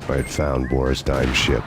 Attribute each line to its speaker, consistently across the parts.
Speaker 1: I had found Boris Dime's ship.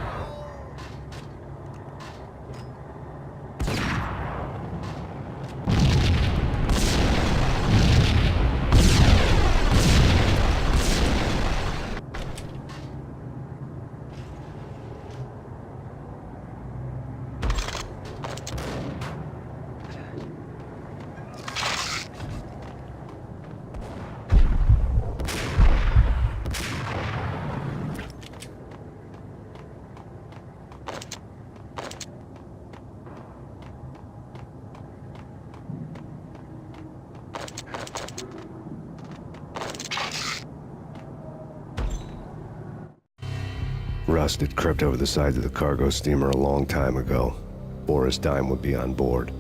Speaker 1: Rust had crept over the sides of the cargo steamer a long time ago. Boris Dime would be on board.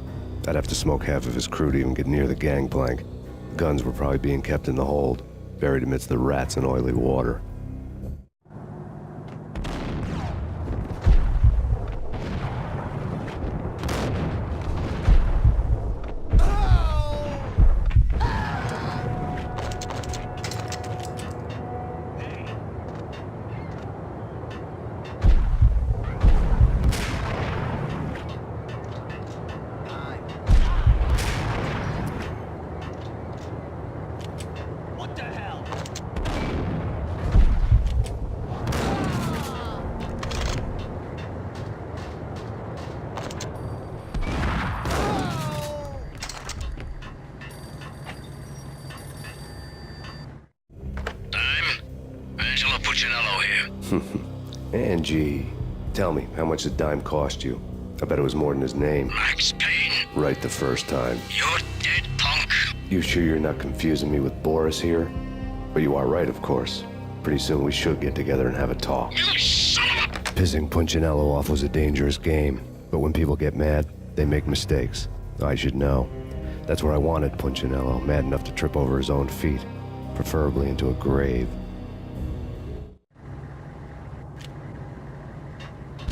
Speaker 1: I'd have to smoke half of his crew to even get near the gangplank. The guns were probably being kept in the hold, buried amidst the rats and oily water. Angie, tell me, how much did Dime cost you? I bet it was more than his name.
Speaker 2: Max Payne.
Speaker 1: Right the first time.
Speaker 2: You're dead, punk.
Speaker 1: You sure you're not confusing me with Boris here? But you are right, of course. Pretty soon we should get together and have a talk.
Speaker 2: You son of a...
Speaker 1: Pissing Punchinello off was a dangerous game, but when people get mad, they make mistakes. I should know. That's where I wanted Punchinello, mad enough to trip over his own feet, preferably into a grave.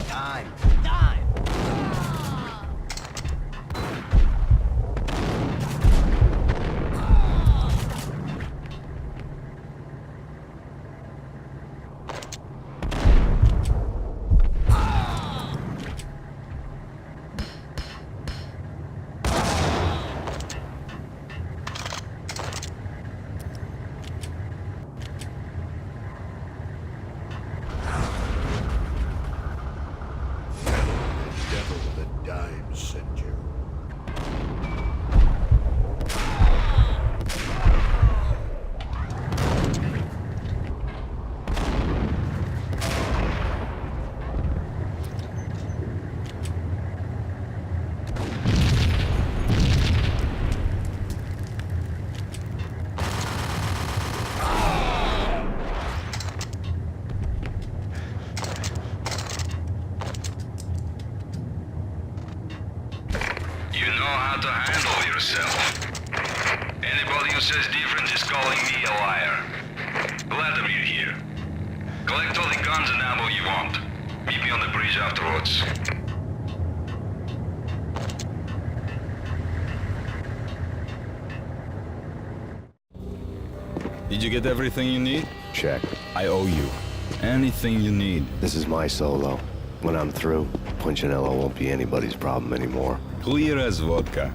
Speaker 2: Time. Time.
Speaker 3: You know how to handle yourself. Anybody who says different is calling me a liar. Glad I'm here. Collect all the guns and ammo you want. Meet me on the bridge afterwards.
Speaker 4: Did you get everything you need?
Speaker 1: Check.
Speaker 4: I owe you. Anything you need.
Speaker 1: This is my solo. When I'm through, Punchinello won't be anybody's problem anymore.
Speaker 4: Clear as vodka.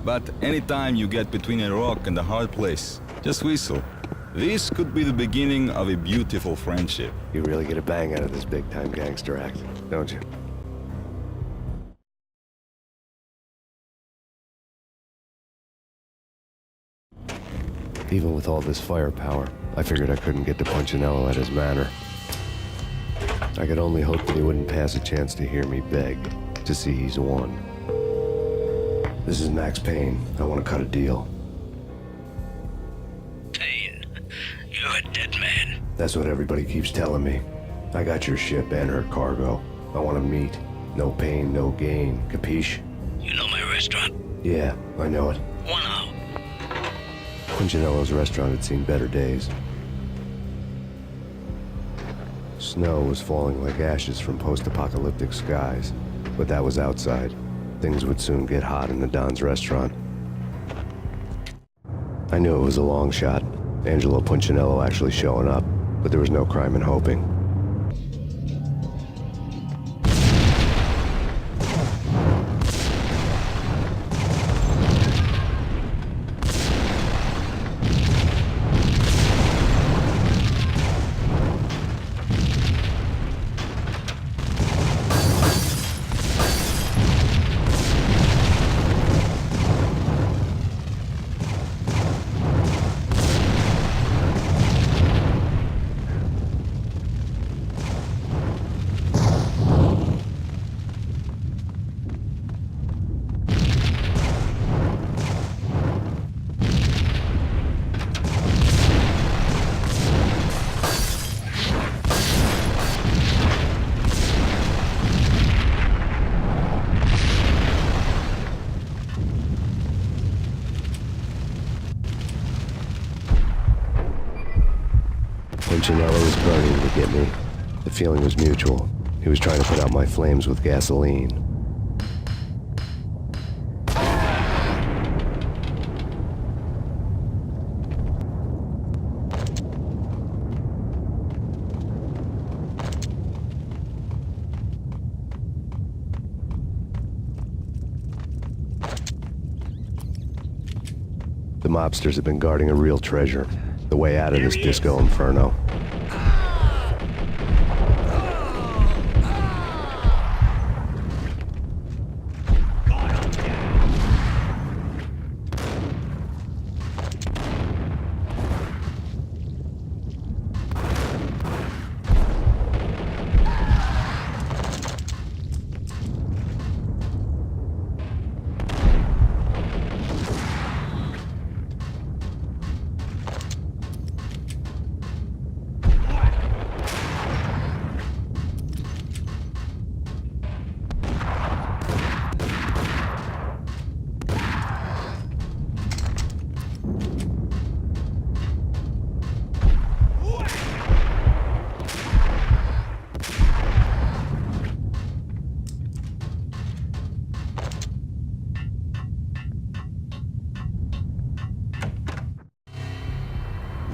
Speaker 4: But anytime you get between a rock and a hard place, just whistle. This could be the beginning of a beautiful friendship.
Speaker 1: You really get a bang out of this big-time gangster act, don't you? Even with all this firepower, I figured I couldn't get to Punchinello at his manor. I could only hope that he wouldn't pass a chance to hear me beg, to see he's won. This is Max Payne. I want to cut a deal.
Speaker 2: Payne, you're a dead man.
Speaker 1: That's what everybody keeps telling me. I got your ship and her cargo. I want to meet. No pain, no gain. Capiche?
Speaker 2: You know my restaurant?
Speaker 1: Yeah, I know it.
Speaker 2: 1 hour.
Speaker 1: Punchinello's restaurant had seen better days. Snow was falling like ashes from post-apocalyptic skies, but that was outside. Things would soon get hot in the Don's restaurant. I knew it was a long shot, Angelo Punchinello actually showing up, but there was no crime in hoping. fella was burning to get me. The feeling was mutual. He was trying to put out my flames with gasoline. The mobsters have been guarding a real treasure, the way out of this disco inferno.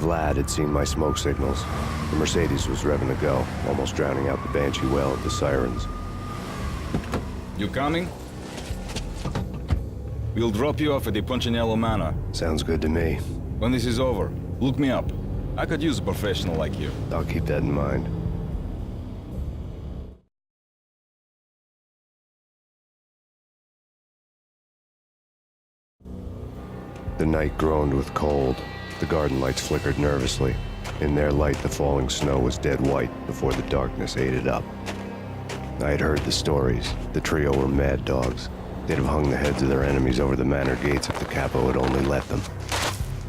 Speaker 1: Vlad had seen my smoke signals. The Mercedes was revving to go, almost drowning out the Banshee well of the sirens.
Speaker 4: You coming? We'll drop you off at the Punchinello Manor.
Speaker 1: Sounds good to me.
Speaker 4: When this is over, look me up. I could use a professional like you.
Speaker 1: I'll keep that in mind. The night groaned with cold. The garden lights flickered nervously. In their light, the falling snow was dead white before the darkness ate it up. I had heard the stories. The trio were mad dogs. They'd have hung the heads of their enemies over the manor gates if the capo had only let them.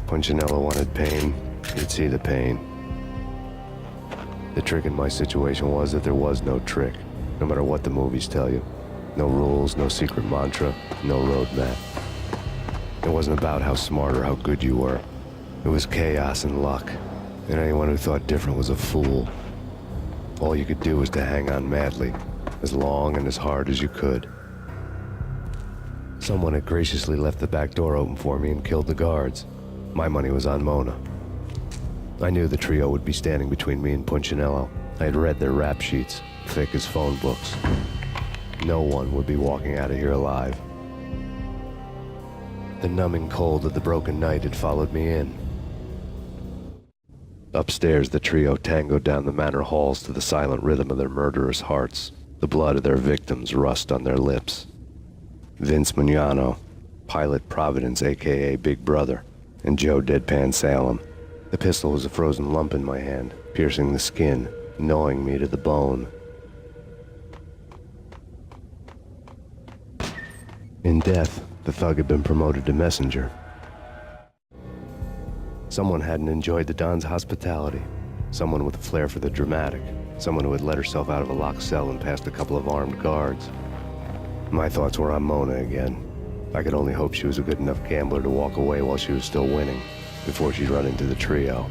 Speaker 1: Punchinello wanted Payne. He'd see the pain. The trick in my situation was that there was no trick, no matter what the movies tell you. No rules, no secret mantra, no roadmap. It wasn't about how smart or how good you were. It was chaos and luck, and anyone who thought different was a fool. All you could do was to hang on madly, as long and as hard as you could. Someone had graciously left the back door open for me and killed the guards. My money was on Mona. I knew the trio would be standing between me and Punchinello. I had read their rap sheets, thick as phone books. No one would be walking out of here alive. The numbing cold of the broken night had followed me in. Upstairs, the trio tangoed down the manor halls to the silent rhythm of their murderous hearts, the blood of their victims rust on their lips. Vince Mugnano, Pilot Providence, a.k.a. Big Brother, and Joe Deadpan Salem. The pistol was a frozen lump in my hand, piercing the skin, gnawing me to the bone. In death, the thug had been promoted to messenger. Someone hadn't enjoyed the Don's hospitality. Someone with a flair for the dramatic. Someone who had let herself out of a locked cell and past a couple of armed guards. My thoughts were on Mona again. I could only hope she was a good enough gambler to walk away while she was still winning, before she'd run into the trio.